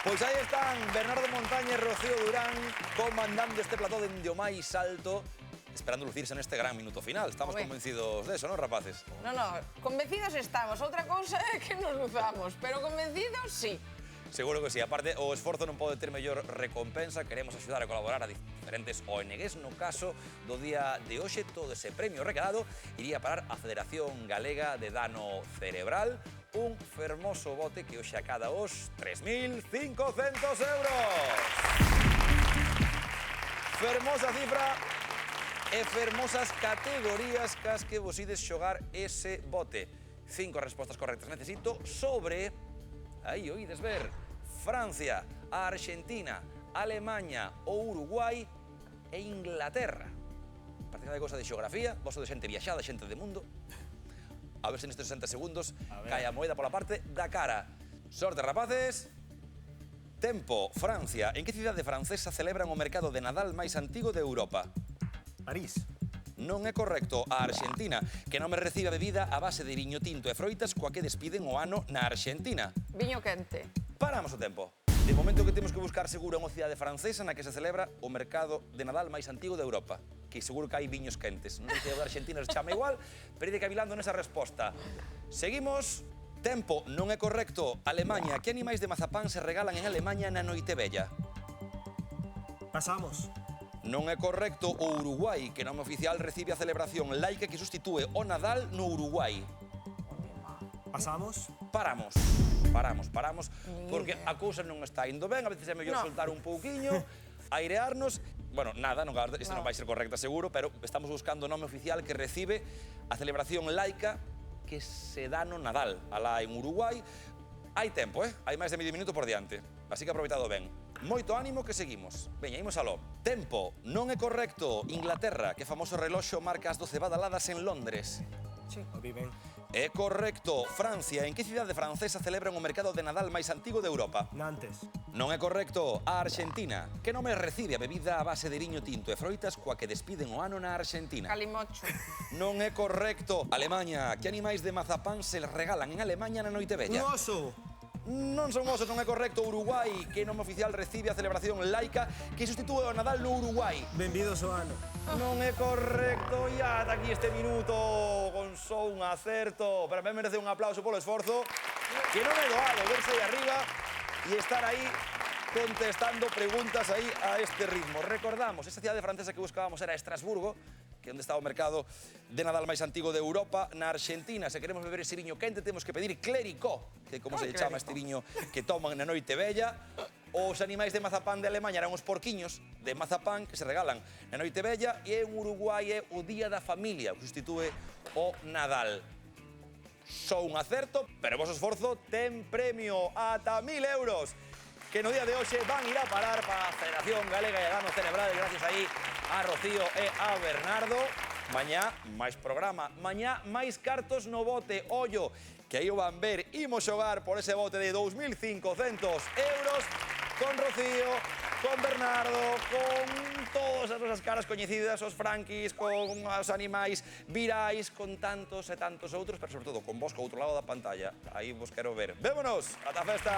Pois aí están Bernardo Montaña e Rocío Durán comandando este plató dende o máis alto, esperando lucirse neste gran minuto final. Estamos convencidos deso, non, rapaces? No, convencidos estamos. Outra cousa é que nos luzamos, pero convencidos, sí. Seguro que sí. Aparte, o esforzo non pode ter mellor recompensa. Queremos axudar a colaborar a diferentes ONGs. No caso do día de hoxe, todo ese premio recadado iría parar a Federación Galega de Dano Cerebral, un fermoso bote que hoxe acada os 3.500 euros. Fermosa cifra e fermosas categorías cas que vos ides xogar ese bote. 5 respostas correctas necesito sobre... Aí o ides ver. Francia, a Argentina, Alemanha, o Uruguai e Inglaterra. Parece que é cousa de xeografía, vos de xente viaxada, xente de mundo. A ver se nestes 60 segundos cae a moeda pola parte da cara. Sorte, rapaces. Tempo. Francia. En que cidade francesa celebran o mercado de Nadal máis antigo de Europa? París. Non é correcto. A Argentina, que non me recibe a bebida a base de viño tinto e froitas coa que despiden o ano na Argentina. Viño quente. Paramos o tempo. De momento que temos que buscar seguro unha cidade francesa na que se celebra o mercado de Nadal máis antigo de Europa. Que seguro que hai viños quentes. Non sei se o de Argentina se chama igual, pero ide cavilando nesa resposta. Seguimos. Tempo. Non é correcto. Alemanha. Que animais de mazapán se regalan en Alemanha na Noitevella? Pasamos. Non é correcto. O Uruguai, que nome oficial recibe a celebración laica que sustitúe o Nadal no Uruguai. Pasamos. Paramos, porque a cousa non está indo ben, a veces é mellor soltar un pouquiño, airearnos. Bueno, nada, esta non vai ser correcta seguro, pero estamos buscando o nome oficial que recibe a celebración laica que se dá no Nadal, alá en Uruguai. Hai tempo, hai máis de medio minuto por diante, así que aproveitado ben. Moito ánimo que seguimos. Veña, imos aló. Tempo, non é correcto. Inglaterra, que famoso reloxo marca as 12 badaladas en Londres? Sí. O viven. É correcto. Francia, en que cidade francesa celebran o mercado de Nadal máis antigo de Europa? Nantes. Non é correcto. A Argentina, que nome recibe a bebida a base de viño tinto e froitas coa que despiden o ano na Argentina? Calimocho. Non é correcto. Alemanha, que animais de mazapán se regalan en Alemanha na Noitevella? Un oso. Non son osos, non é correcto. Uruguai, que nome oficial recibe a celebración laica que sustitúe o Nadal no Uruguai? Benvidos ao ano. Non é correcto. E ata aquí este minuto con só un acerto. Pero ben merece un aplauso polo esforzo, que non é doado verse aí arriba e estar aí contestando preguntas aí a este ritmo. Recordamos, esa cidade francesa que buscábamos era Estrasburgo, que é onde está o mercado de Nadal máis antigo de Europa, na Argentina. Se queremos beber ese viño quente, temos que pedir clérico, que é como se chama este viño que toman na Noitevella. Os animais de mazapán de Alemanha eran os porquiños de mazapán que se regalan na Noitevella, e en Uruguai é o Día da Familia, que sustitúe o Nadal. Só un acerto, pero o vosso esforzo ten premio ata 1.000 euros, que no día de hoxe van ir a parar para a Federación Galega de Dano Cerebral, gracias aí a Rocío e a Bernardo. Mañá, máis programa. Mañá, máis cartos no bote. Ollo, que aí o van ver. Imos xogar por ese bote de 2.500 euros con Rocío, con Bernardo, con todas as nosas caras coñecidas, os Frankis, con os animais virais, con tantos e tantos outros, pero sobre todo con vos, co outro lado da pantalla. Aí vos quero ver. Vémonos! Ata a festa!